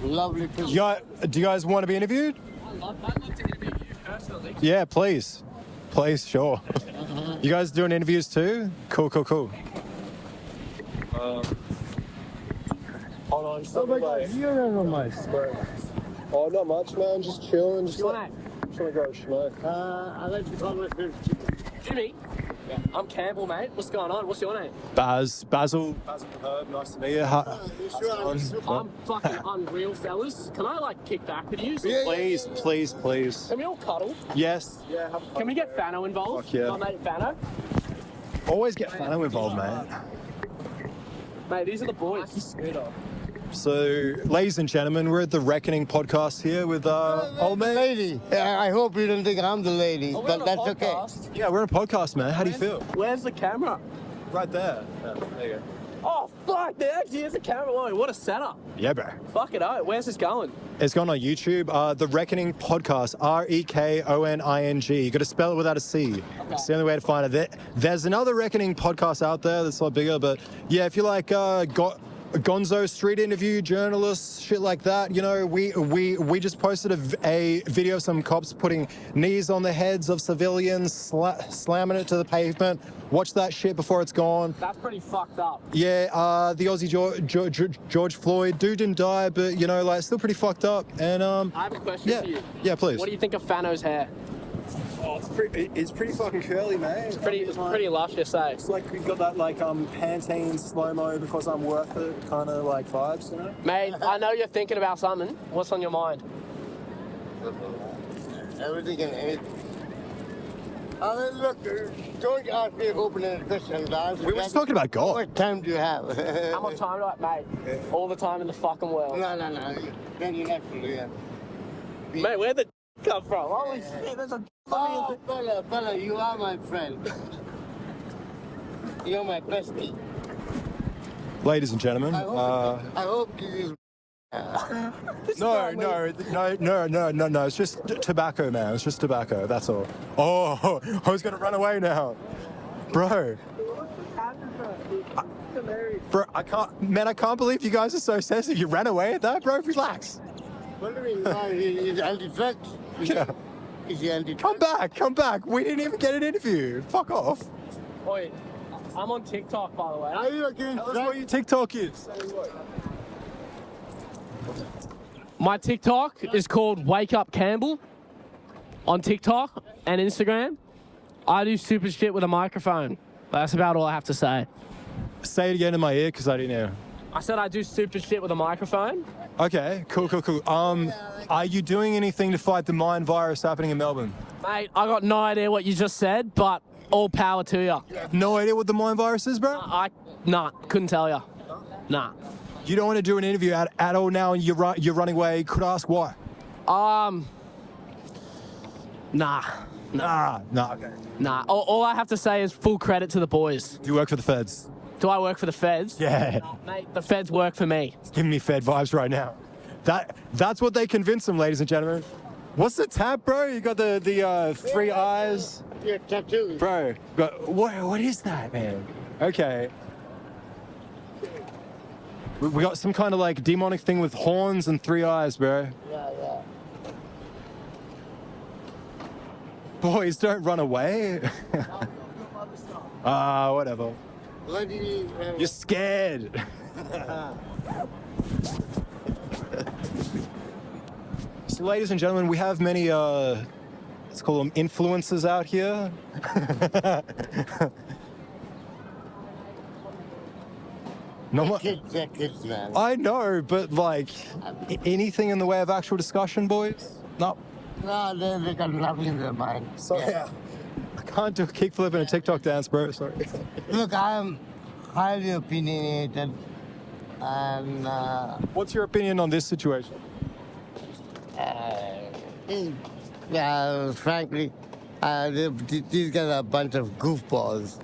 Lovely people. Do you guys want to be interviewed? I'd love to interview you personally. Yeah, please. Please, sure. You guys doing interviews too? Cool. Hold on, just You're on my spur. Oh, not much, man. Just chilling. Just Your like, name? trying to go smoke. I like to call myself Jimmy? Yeah. I'm Campbell, mate. What's going on? What's your name? Basil Herb, nice to meet you. I'm fucking unreal, fellas. Can I, kick back with you? Please. Can we all cuddle? Yes. Yeah, have fun. Can we get Fano involved? Fuck yeah. My mate Fano? Always get Fano involved, mate. Mate, these are the boys. So, ladies and gentlemen, we're at the Reckoning podcast here with old mate. lady. I hope you don't think I'm the lady, but that's okay. Yeah, we're on a podcast, man. How do you feel? Where's the camera? Right there. Yeah, there you go. Oh, fuck, there actually is a camera. Whoa, what a setup. Yeah, bro. Fuck it out. Where's this going? It's gone on YouTube. The Reckoning podcast, Rekoning. You got to spell it without a C. Okay. It's the only way to find it. There's another Reckoning podcast out there that's a lot bigger, but yeah, if you like Gonzo street interview journalists, shit like that, we just posted a video of some cops putting knees on the heads of civilians, slamming it to the pavement. Watch that shit before it's gone. That's pretty fucked up. Yeah, the Aussie George Floyd dude didn't die, but still pretty fucked up. And I have a question for you. Yeah, please. What do you think of Fano's hair? Oh, it's pretty fucking curly, man. It's pretty luscious, eh? It's like we've got that Pantene slow-mo because I'm worth it kind of vibes, you know? Mate, I know you're thinking about something. What's on your mind? Everything and anything. Look, don't ask me open-ended questions. We were just talking about How golf. much time do you have? How much time do I, mate? All the time in the fucking world. No. Then you have to do that. Mate, where'd the come from? Holy shit, there's a... Oh, fella, you are my friend. You're my bestie. Ladies and gentlemen, I hope this is... No. It's just tobacco, man. It's just tobacco. That's all. Oh, I was gonna run away now, bro. I can't believe you guys are so sensitive. You ran away at that, bro. Relax. What do you mean? He's anti-drugs. Yeah. Is he anti-drugs? Come back. We didn't even get an interview. Fuck off. Oi, I'm on TikTok, by the way. Are you against Tell us what your TikTok is. My TikTok is called Wake Up Campbell on TikTok and Instagram. I do stupid shit with a microphone. That's about all I have to say. Say it again in my ear because I didn't hear. I said I do stupid shit with a microphone. Okay, cool. Are you doing anything to fight the mind virus happening in Melbourne? Mate, I got no idea what you just said, but all power to you. No idea what the mind virus is, bro? Nah, couldn't tell you. Nah. You don't want to do an interview at all now and you're running away. Could I ask why? Nah. Okay. Nah. All I have to say is full credit to the boys. Do you work for the feds? Do I work for the feds? Yeah. Mate, the feds work for me. It's giving me fed vibes right now. That's what they convince them, ladies and gentlemen. What's the tab, bro? You got the three eyes. Yeah, tattoo. Bro, what is that, man? Okay. We got some kind of demonic thing with horns and three eyes, bro. Yeah. Boys, don't run away. Whatever. What do you... You're scared. So, ladies and gentlemen, we have many, let's call them influencers out here. They're kids, man. I know, but anything in the way of actual discussion, boys? No. No, they got nothing in their mind. So, yeah. I can't do a kickflip and a TikTok dance, bro. Sorry. Look, I'm highly opinionated, and What's your opinion on this situation? frankly, these guys are a bunch of goofballs.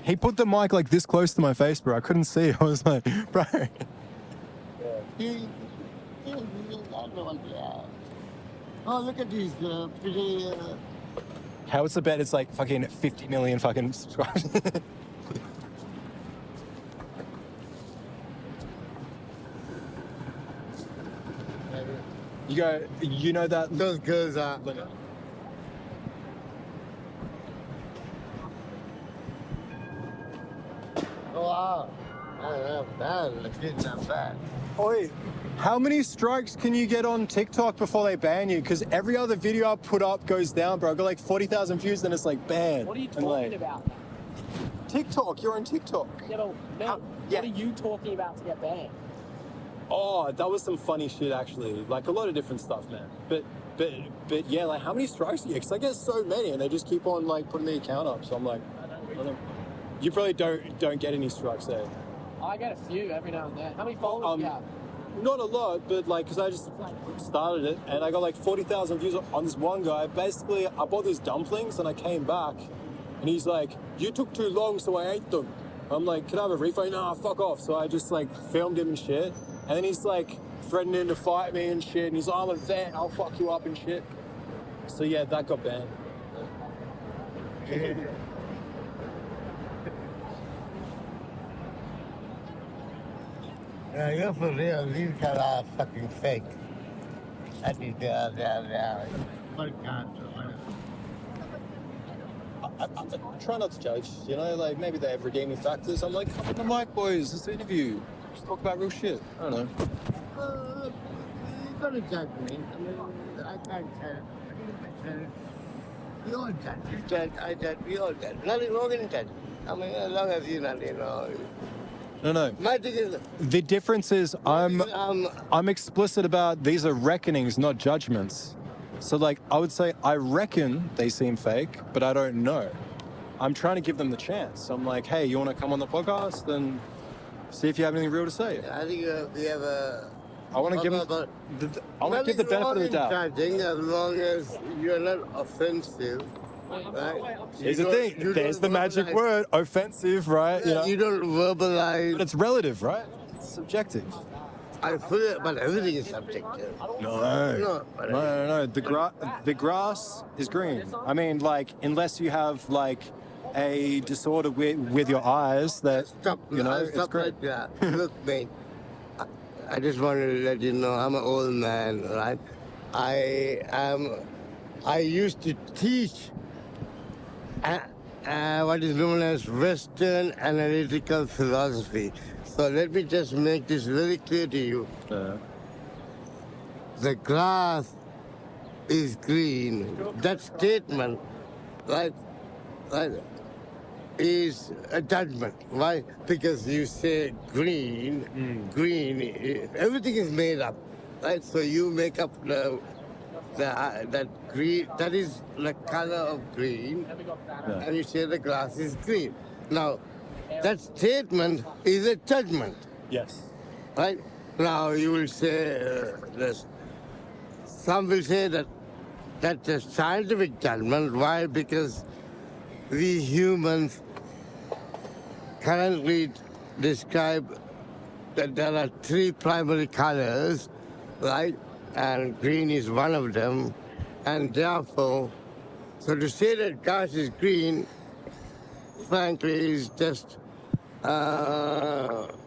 He put the mic this close to my face, bro. I couldn't see. I was like, bro. Oh, look at these pretty... How it's a bet it's fucking 50 million fucking subscribers. You go. You know that. Those girls are. Oh, wow. Not bad. The kid's not bad. Oi, how many strikes can you get on TikTok before they ban you? Because every other video I put up goes down, bro. I got like 40,000 views, then it's like banned. What are you And, talking like, about? TikTok. You're on TikTok. Yeah, but Mel, yeah. what are you talking about to get banned? Oh, that was some funny shit actually. Like a lot of different stuff, man. But yeah, like how many strikes do you get? Because I get so many, and they just keep on like putting the account up. So I'm like, I don't know. You probably don't get any strikes there. I get a few every now and then. How many followers do you have? Not a lot, but like, because I just started it and I got like 40,000 views on this one guy. Basically, I bought these dumplings and I came back and he's like, you took too long, so I ate them. I'm like, can I have a refund? Nah, fuck off. So I just like filmed him and shit. And then he's like threatening to fight me and shit. And he's like, I'm a vet, I'll fuck you up and shit. So yeah, that got banned. Yeah, you're for real. These guys are fucking fake. I think they are. What can't do? I try not to judge, you know, like maybe they have redeeming factors. I'm like, come on the mic, boys, this interview. Just talk about real shit. I don't know. You gotta judge me. I mean, I can't tell. You all judge. You judge, I judge, we all judge. Nothing wrong in judge. I mean, as long as you're not, No. My thing is, The difference is I'm explicit about these are reckonings, not judgments. So like I would say I reckon they seem fake, but I don't know. I'm trying to give them the chance. I'm like, hey, you want to come on the podcast? Then see if you have anything real to say. I think we have a. I want to give them. I want to give the benefit of the doubt. Judging as long as you're not offensive, right? Here's the thing. There's the magic word, offensive, right? You know? You don't verbalize. But it's relative, right? It's subjective. I feel it, but everything is subjective. No. The grass is green. I mean, like, unless you have like a disorder with your eyes, that Stop. you know, it's Stop great. right there. Look, mate. I just wanted to let you know I'm an old man, right? I used to teach what is known as Western analytical philosophy. So let me just make this very clear to you. The grass is green. That statement, right, is a judgment. Why? Because you say green, everything is made up, right? So you make up that green, that is the color of green, and you say the grass is green. Now, that statement is a judgment. Yes. Right? Now you will say this. Some will say that that's a scientific judgment. Why? Because we humans currently describe that there are three primary colors, right? And green is one of them. And therefore, so to say that grass is green, frankly, is just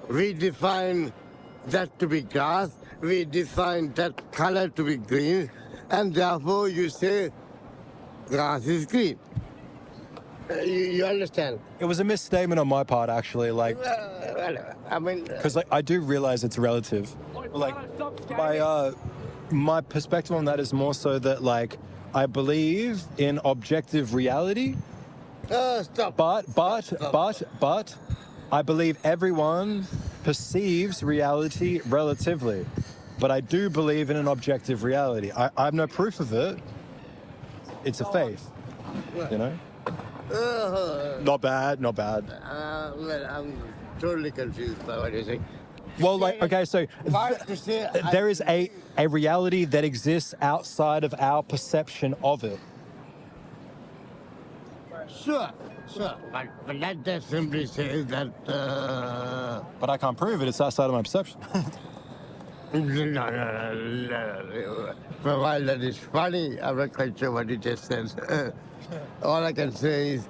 we define that to be grass, we define that color to be green, and therefore you say grass is green. You understand? It was a misstatement on my part, actually. Like, I mean, because like, I do realize it's relative. Like, my perspective on that is more so that like I believe in objective reality. stop. But I believe everyone perceives reality relatively. But I do believe in an objective reality. I have no proof of it. It's a faith, you know? Not bad. Well, I'm totally confused by what you're saying. Well, like, okay, so there is a reality that exists outside of our perception of it. Sure. But that just simply says that. But I can't prove it. It's outside of my perception. No. For a while, that is funny. I'm not quite sure what you just said. All I can say is,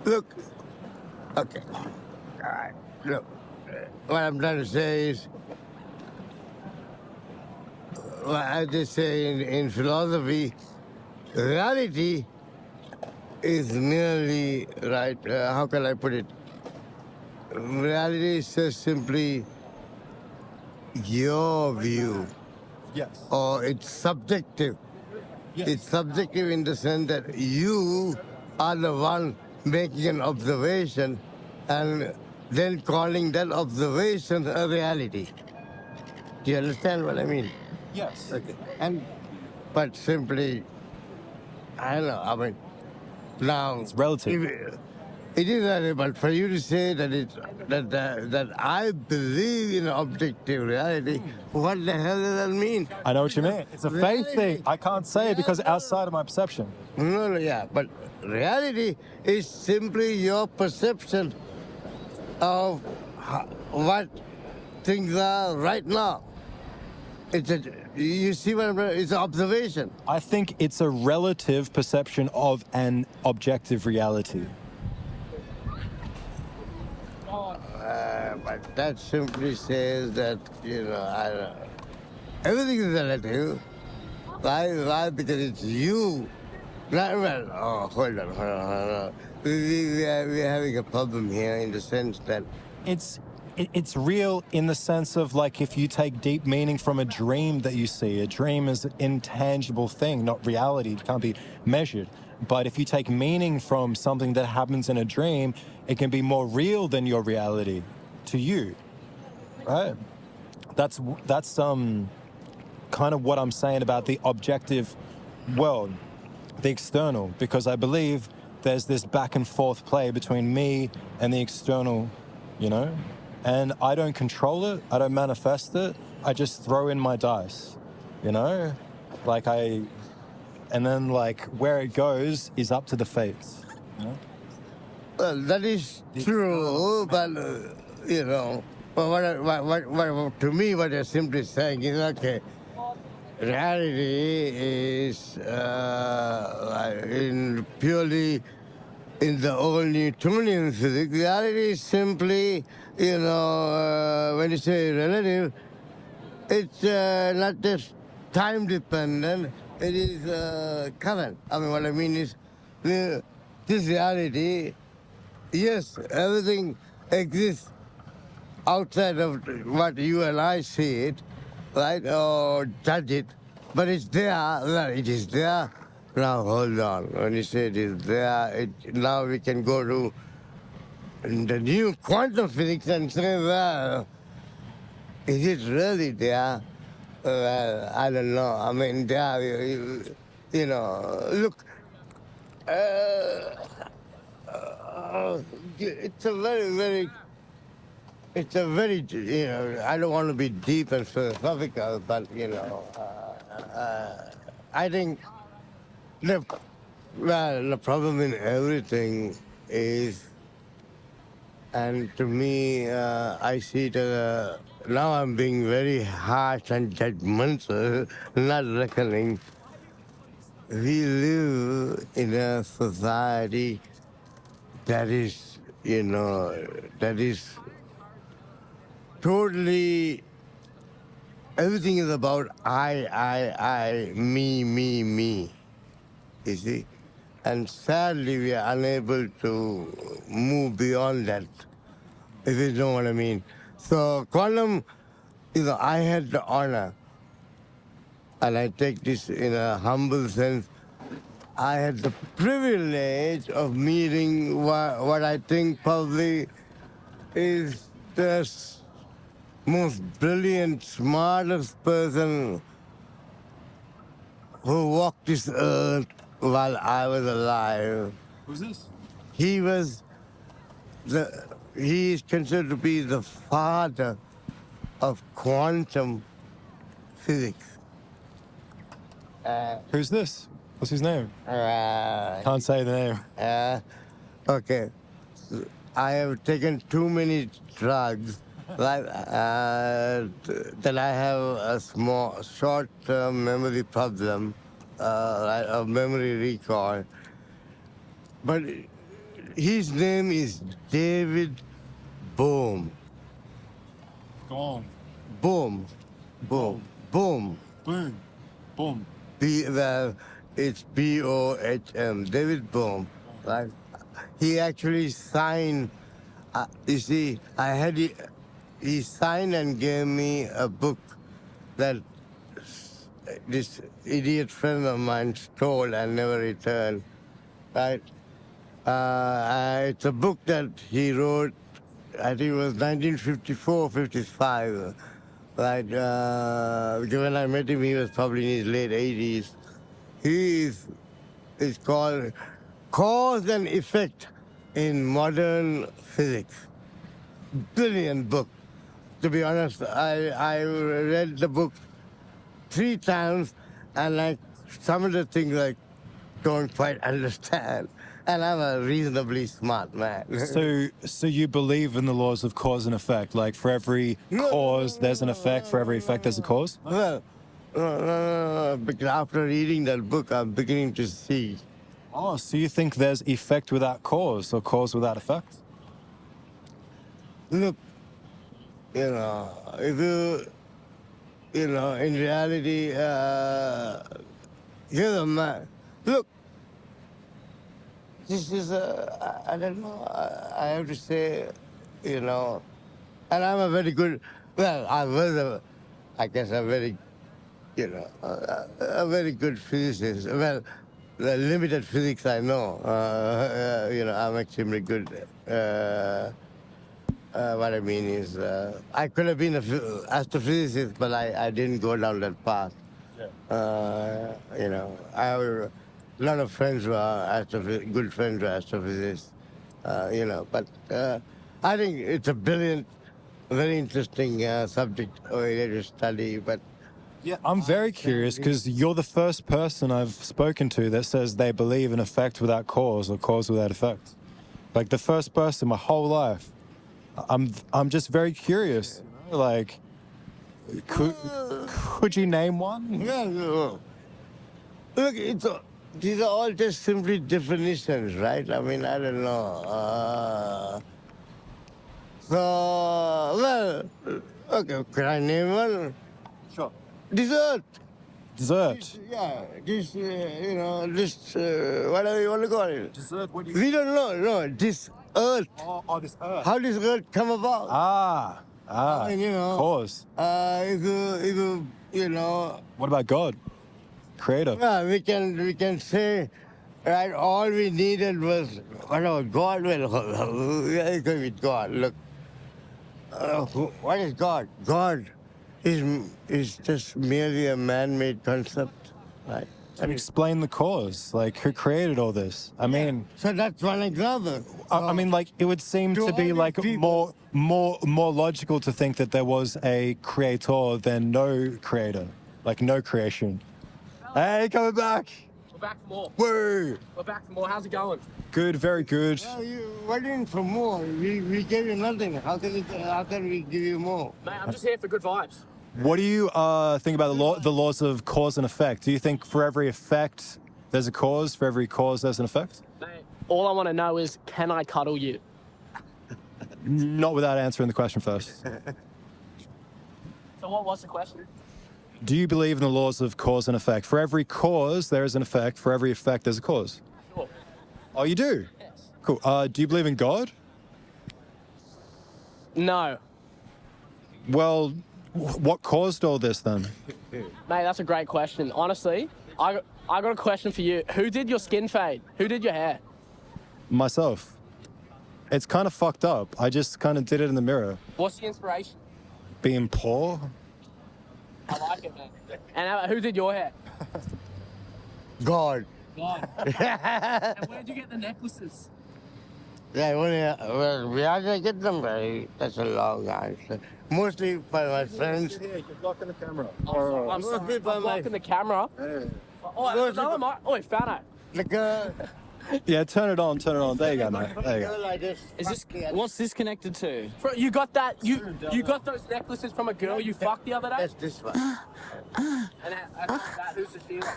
look. Okay. All right. Look. What I'm trying to say is, as they say in philosophy, reality is merely, right, how can I put it? Reality is just simply your view, Yes. or it's subjective. Yes. It's subjective in the sense that you are the one making an observation and then calling that observation a reality. Do you understand what I mean? Yes. Okay. But simply, I don't know, I mean, now It's relative. It is relative, but for you to say that that I believe in objective reality, what the hell does that mean? I know what you mean. It's a faith Reality. thing. I can't say it because outside of my perception. No, yeah, but reality is simply your perception of what things are right now. You see what I'm saying? It's an observation. I think it's a relative perception of an objective reality. But that simply says that, I don't know. Everything is relative. Why? Because it's you. Well, hold on. We're having a problem here in the sense that It's real in the sense of like if you take deep meaning from a dream that you see. A dream is an intangible thing, not reality. It can't be measured. But if you take meaning from something that happens in a dream, it can be more real than your reality to you, right? That's kind of what I'm saying about the objective world, the external, because I believe there's this back and forth play between me and the external, and I don't control it, I don't manifest it, I just throw in my dice, and then where it goes is up to the fates. Well, that is true, but but to me, what you're simply saying is okay. Reality is purely in the old Newtonian physics. Reality is simply, when you say relative, it's not just time dependent. It is current. I mean, what I mean is, this reality. Yes, everything exists outside of what you and I see it, right, or judge it, but it's there. Well, it is there. Now, hold on. When you say it is there, now we can go to the new quantum physics and say, well, is it really there? Well, I don't know. I mean, there, look. It's a very, I don't want to be deep and philosophical, but, I think the problem in everything is, and to me, I see it now I'm being very harsh and judgmental, not reckoning. We live in a society that is, that is totally, everything is about I, me, you see. And sadly, we are unable to move beyond that, if you know what I mean. So quantum, I had the honor, and I take this in a humble sense, I had the privilege of meeting what I think probably is the most brilliant, smartest person who walked this earth while I was alive. Who's this? He is considered to be the father of quantum physics. Who's this? What's his name? Can't say the name. Okay. I have taken too many drugs that I have a short-term memory problem, of memory recall. But his name is David Bohm. Go on. Boom. Boom. Boom. It's Bohm, David Bohm, right? He actually signed. You see, he signed and gave me a book that this idiot friend of mine stole and never returned. Right? It's a book that he wrote. I think it was 1954, 55. Right? When I met him, he was probably in his late 80s. It's called Cause and Effect in Modern Physics. Brilliant book. To be honest, I read the book 3 times, and like some of the things I don't quite understand. And I'm a reasonably smart man. So you believe in the laws of cause and effect? Like for every cause, there's an effect. For every effect, there's a cause? Well, because after reading that book, I'm beginning to see. Oh, so you think there's effect without cause or cause without effect? Look, if in reality, you're the man. Look, this is I don't know, I have to say, and I'm a very good, I guess a very, a very good physicist. Well, the limited physics I know, I'm extremely good. What I mean is, I could have been an astrophysicist, but I didn't go down that path. Yeah. I have a lot of friends who are good friends who are astrophysicists, but I think it's a brilliant, very interesting subject area to study, but Yeah, I'm very curious because you're the first person I've spoken to that says they believe in effect without cause or cause without effect. Like the first person my whole life. I'm just very curious. Like, could you name one? yeah, look, these are all just simply definitions, right? I mean, I don't know. Okay, can I name one? Sure. Dessert. Dessert. Yeah, whatever you want to call it. Dessert. What do We don't know, no, this earth. Oh, this earth. How does earth come about? I mean, cause. If you What about God? Creator. yeah, we can say, right, all we needed was, God? Well, yeah, go with God. Look, what is God? God is just merely a man-made concept, right? And explain the cause. Like, who created all this? I mean, So that's one example. I mean, like, it would seem To to be all like these people- more logical to think that there was a creator than no creator, like no creation. Hey, coming back. We're back for more. Woo! We're back for more. How's it going? Good, very good. Well, you waiting for more. We gave you nothing. How can we give you more? Mate, I'm just here for good vibes. What do you think about the laws of cause and effect? Do you think for every effect there's a cause, for every cause there's an effect? Mate, all I want to know is, can I cuddle you? Not without answering the question first. So what was the question? Do you believe in the laws of cause and effect? For every cause, there is an effect. For every effect, there's a cause. Sure. Oh, you do? Yes. Cool. Do you believe in God? No. Well, what caused all this then? Mate, that's a great question. Honestly, I got a question for you. Who did your skin fade? Who did your hair? Myself. It's kind of fucked up. I just kind of did it in the mirror. What's the inspiration? Being poor? I like it, man. And who did your hair? God. God. And where'd you get the necklaces? Yeah, we are gonna get them right. That's a long answer. Mostly by my friends. You're blocking the camera. I'm sorry. Mostly by I'm my blocking the camera. Oh, there's another mic. Oh, Fano. like a Yeah, turn it on, turn it on. There you go, mate. There you go. girl like this. Is this what's this connected to? Bro, you got that? You got those necklaces from a girl you fucked the other day? That's this one. And who's the dealer?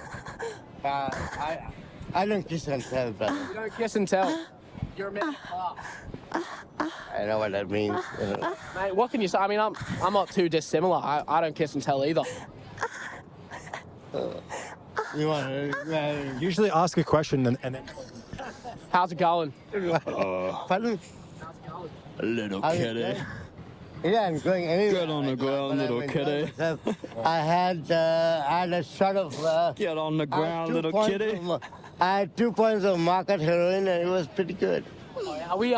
I don't kiss and tell, brother. You don't kiss and tell. You're a man of class. I know what that means. Mate, what can you say? I mean, I'm not too dissimilar. I don't kiss and tell either. You want to... Usually ask a question and then. How's it going? Pardon? Little How you kitty. doing? Yeah, I'm going anywhere. Get on the right now, ground, but I'm little enjoying kitty. myself. I had a shot of... Get on the I had ground, 2 little points kitty. I had 2 points of market heroin, and it was pretty good. Are we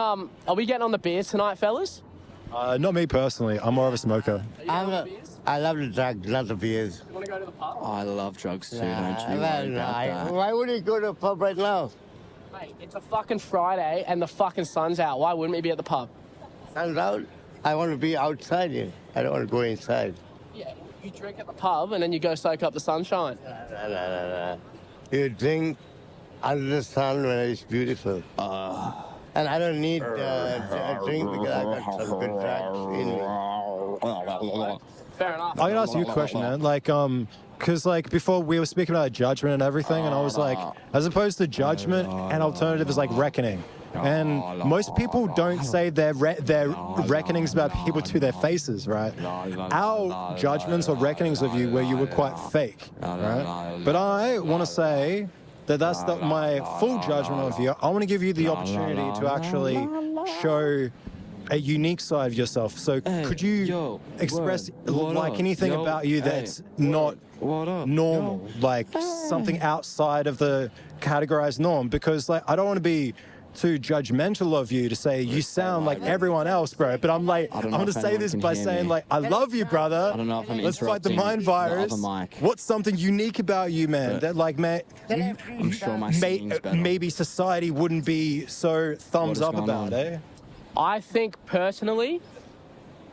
getting on the beers tonight, fellas? Not me personally. I'm more of a smoker. I love the drugs, not the beers. You want to go to the pub? I love drugs too, Nah, don't you? well, Worry about that. why would you go to a pub right now? Mate, it's a fucking Friday and the fucking sun's out. Why wouldn't we be at the pub? Sun's out. I want to be outside here. I don't want to go inside. Yeah, you drink at the pub and then you go soak up the sunshine. Nah. You drink under the sun when it's beautiful. And I don't need a drink because I got some good drugs in me. Fair enough. I can ask you a question, man. Like, because like before we were speaking about judgment and everything, and I was like, as opposed to judgment, an alternative is like reckoning. And most people don't say their reckonings about people to their faces, right? Our judgments or reckonings of you where you were quite fake, right? But I want to say that that's not my full judgment of you. I want to give you the opportunity to actually show a unique side of yourself. So could you express like anything about you that's not normal, like something outside of the categorized norm? Because like I don't want to be too judgmental of you to say you sound like everyone else, bro. But I'm like, I'm gonna say this by saying like, I love you, brother. I don't know if I'm Let's fight the interrupting mind virus. the other mic. What's something unique about you, man? That like, man, I'm sure my singing's better. maybe society wouldn't be so thumbs What is up going about, on? eh? I think personally,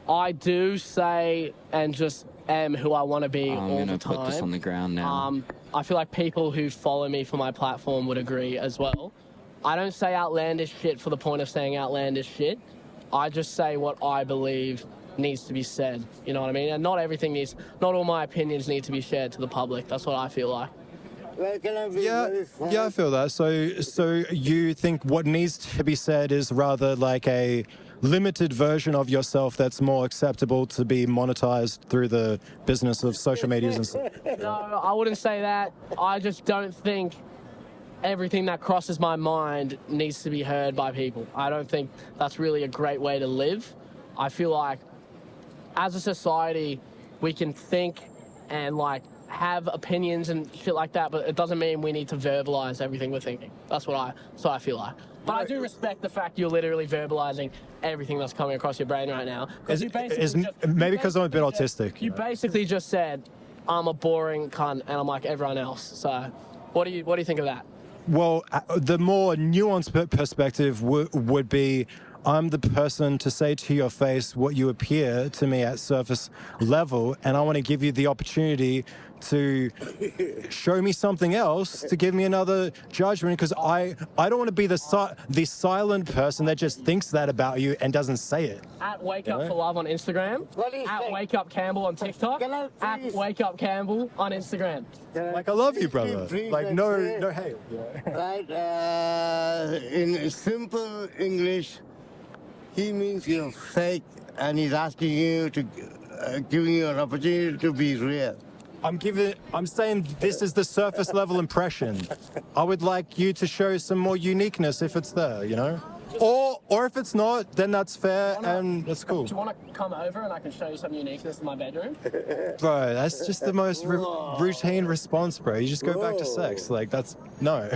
I do say and just am who I want to be I'm all gonna the time. put this on the ground now. I feel like people who follow me for my platform would agree as well. I don't say outlandish shit for the point of saying outlandish shit. I just say what I believe needs to be said. You know what I mean? And not all my opinions need to be shared to the public. That's what I feel like. Well, can I be Yeah, very frank? yeah, I feel that. So you think what needs to be said is rather like a limited version of yourself that's more acceptable to be monetized through the business of social medias and stuff. No, I wouldn't say that. I just don't think everything that crosses my mind needs to be heard by people. I don't think that's really a great way to live. I feel like as a society, we can think and like have opinions and shit like that, but it doesn't mean we need to verbalize everything we're thinking. That's what I feel like. But I do respect the fact you're literally verbalizing everything that's coming across your brain right now. Maybe because I'm a bit autistic. You basically just said, I'm a boring cunt and I'm like everyone else. So what do you think of that? Well, the more nuanced perspective would be, I'm the person to say to your face what you appear to me at surface level, and I want to give you the opportunity to show me something else, to give me another judgment, because I don't want to be the silent person that just thinks that about you and doesn't say it. At Wake Up for Love on Instagram. What do you At think? Wake Up Campbell on TikTok. Can I At please- Wake Up Campbell on Instagram. Like, I love you, brother. Please, Like, I no say- hate. Right? In simple English, he means you're fake, and he's asking you to, giving you an opportunity to be real. I'm saying this is the surface level impression. I would like you to show some more uniqueness if it's there, you know? Or if it's not, then that's fair and that's cool. Do you want to come over and I can show you some uniqueness in my bedroom? Bro, that's just the most routine response, bro. You just go back to sex. Like, that's, no.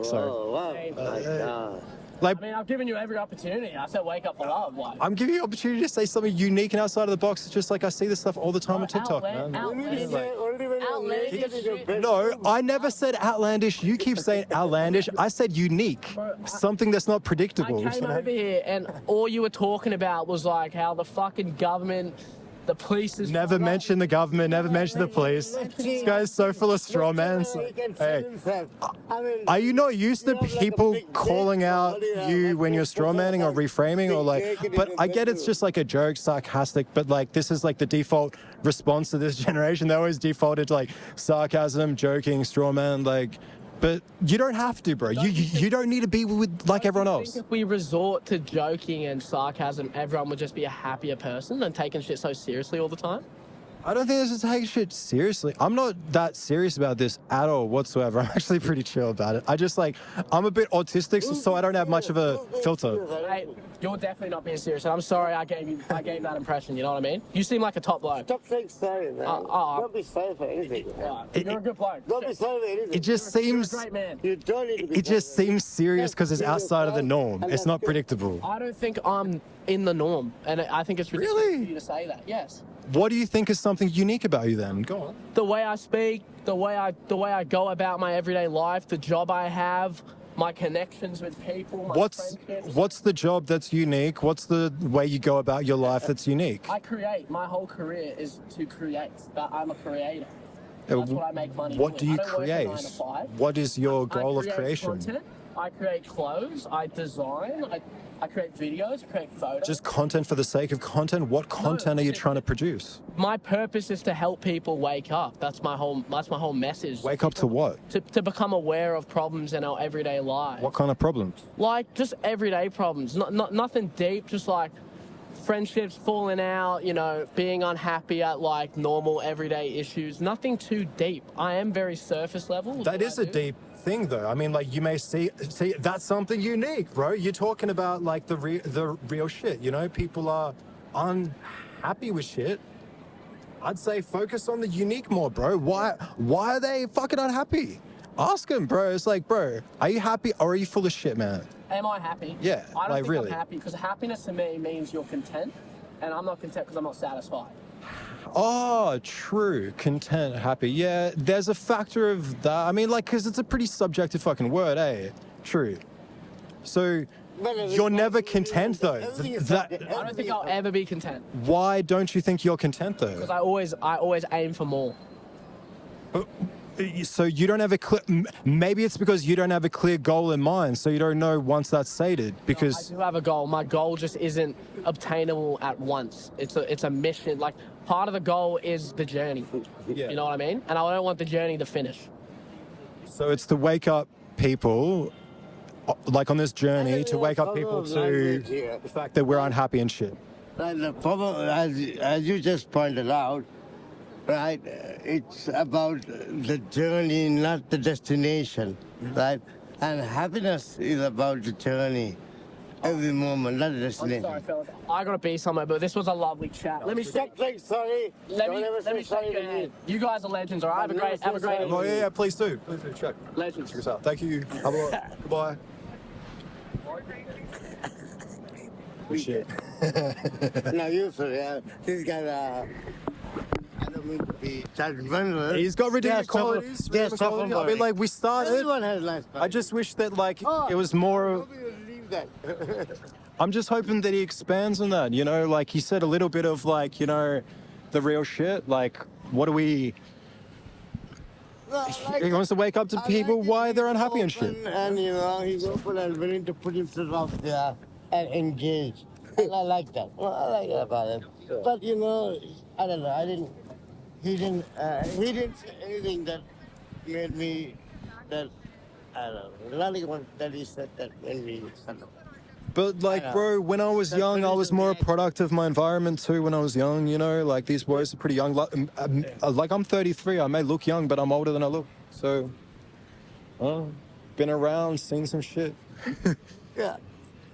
Sorry. Oh, wow. My God. Like, I mean, I've given you every opportunity. I said Wake Up for Love. Like, I'm giving you an opportunity to say something unique and outside of the box. It's just like I see this stuff all the time on TikTok, man. Only when you're naked in your bed. No, I never said outlandish. You keep saying outlandish. I said unique. Something that's not predictable. I came over here and all you were talking about was like how the fucking government, the police is... Never mention the government, never mention the police. This guy's so full of straw man. Hey, are you not used to people calling out you when you're straw manning or reframing or like, but I get it's just like a joke, sarcastic, but like this is like the default response to this generation. They always defaulted to like sarcasm, joking, straw man, like, but you don't have to, bro. You don't need to be with like everyone I else. think if we resort to joking and sarcasm, everyone would just be a happier person than taking shit so seriously all the time. I don't think this is taking shit seriously. I'm not that serious about this at all whatsoever. I'm actually pretty chill about it. I just like, I'm a bit autistic, so I don't have much of a filter. Hey, you're definitely not being serious. And I'm sorry I gave that impression, you know what I mean? You seem like a top bloke. Stop saying sorry, man. Don't be sorry for anything. You're a good bloke. Don't be sorry for anything. It just seems, You're a great man. You don't need to be it just sorry. seems serious because it's outside of the norm. It's not predictable. I don't think I'm in the norm. And I think it's ridiculous Really? for you to say that. Yes. What do you think is something unique about you then? Go on. The way I speak, the way I go about my everyday life, the job I have, my connections with people, my friendships. What's the job that's unique? What's the way you go about your life that's unique? I create. My whole career is to create. I'm a creator. That's what I make money What do doing. you I don't work a create? 9 to 5. What is your goal of I create creation? content. I create clothes. I design. I create videos. I create photos. Just content for the sake of content? What content are you trying to produce? My purpose is to help people wake up. That's my whole message. Wake up to what? To become aware of problems in our everyday lives. What kind of problems? Like just everyday problems. Not nothing deep. Just like friendships falling out. You know, being unhappy at like normal everyday issues. Nothing too deep. I am very surface level. with That what is I a do. deep thing though. I mean, like you may see that's something unique, bro. You're talking about like the real shit, you know? People are unhappy with shit. I'd say focus on the unique more, bro. Why are they fucking unhappy? Ask them, bro. It's like, bro, are you happy or are you full of shit, man? Am I happy? Yeah, I don't like, think really. I'm happy because happiness to me means you're content, and I'm not content because I'm not satisfied. Oh, true. Content, happy. Yeah, there's a factor of that. I mean, like, because it's a pretty subjective fucking word, eh? True. So, you're never content, though. I don't think I'll ever be content Why don't you think you're content, though? because I always aim for more. So you don't have a clear... Maybe it's because you don't have a clear goal in mind, so you don't know once that's stated, because... I do have a goal. My goal just isn't obtainable at once. It's a mission. Like, part of the goal is the journey. Yeah. You know what I mean? And I don't want the journey to finish. So it's to wake up people, like on this journey, to wake up people to the fact that we're unhappy and shit. And the problem, as you just pointed out, right, it's about the journey, not the destination, right? And happiness is about the journey, every moment, not the I'm destination. sorry, fellas. I gotta be somewhere, but this was a lovely chat. Let me Stop saying sorry. Let me Don't ever say shake sorry your to me. hand. You guys are legends, all right? Have a great Oh, evening. yeah, please do. Please do. Check. Legends. Check us out. Thank you. Have a look. Goodbye. Shit. No, you sorry. This guy, I don't mean to be judgmental. He's got ridiculous qualities. I mean, like, we started... Everyone has nice I just wish that, like, it was more... Leave that. I'm just hoping that he expands on that, you know? Like, he said a little bit of, like, you know, the real shit. Like, what do we... He wants to wake up to people why they're unhappy and shit. And, you know, he's open and willing to put himself out there and engage. And I like that. Well, I like that about him. But, you know, I don't know. He didn't say anything that made me, that, I don't know. Nothing that he said that made me, I don't know. But, like, bro, when I was young, I was more a product of my environment, too, when I was young, you know? Like, these boys are pretty young. Like, I'm 33. I may look young, but I'm older than I look. So, been around, seen some shit. Yeah.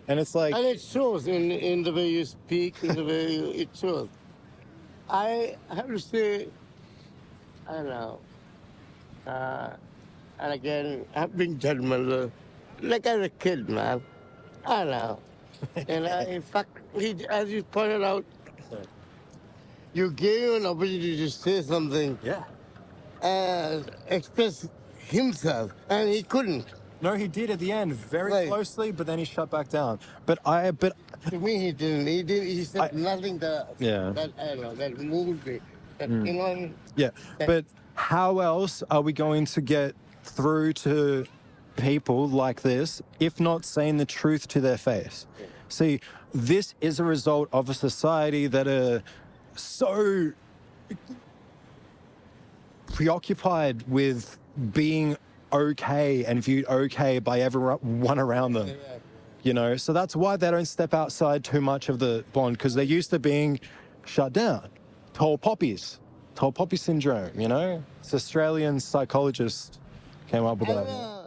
And it's like... And it shows in the way you speak, in the way it shows. I have to say, I don't know. And again, I've been judgmental, like as a kid, man. I don't know. And in fact, as you pointed out, you gave him an opportunity to say something. Yeah. And express himself, and he couldn't. No, he did at the end, very Right. closely, but then he shut back down. But To me, he didn't. He said nothing that, Yeah. that, I don't know, that moved me. That, you know, yeah. But how else are we going to get through to people like this if not saying the truth to their face? See, this is a result of a society that are so preoccupied with being okay and viewed okay by everyone around them. You know, so that's why they don't step outside too much of the bond, because they're used to being shut down. Tall poppies, Tall poppy syndrome, you know? It's Australian psychologist came up with that.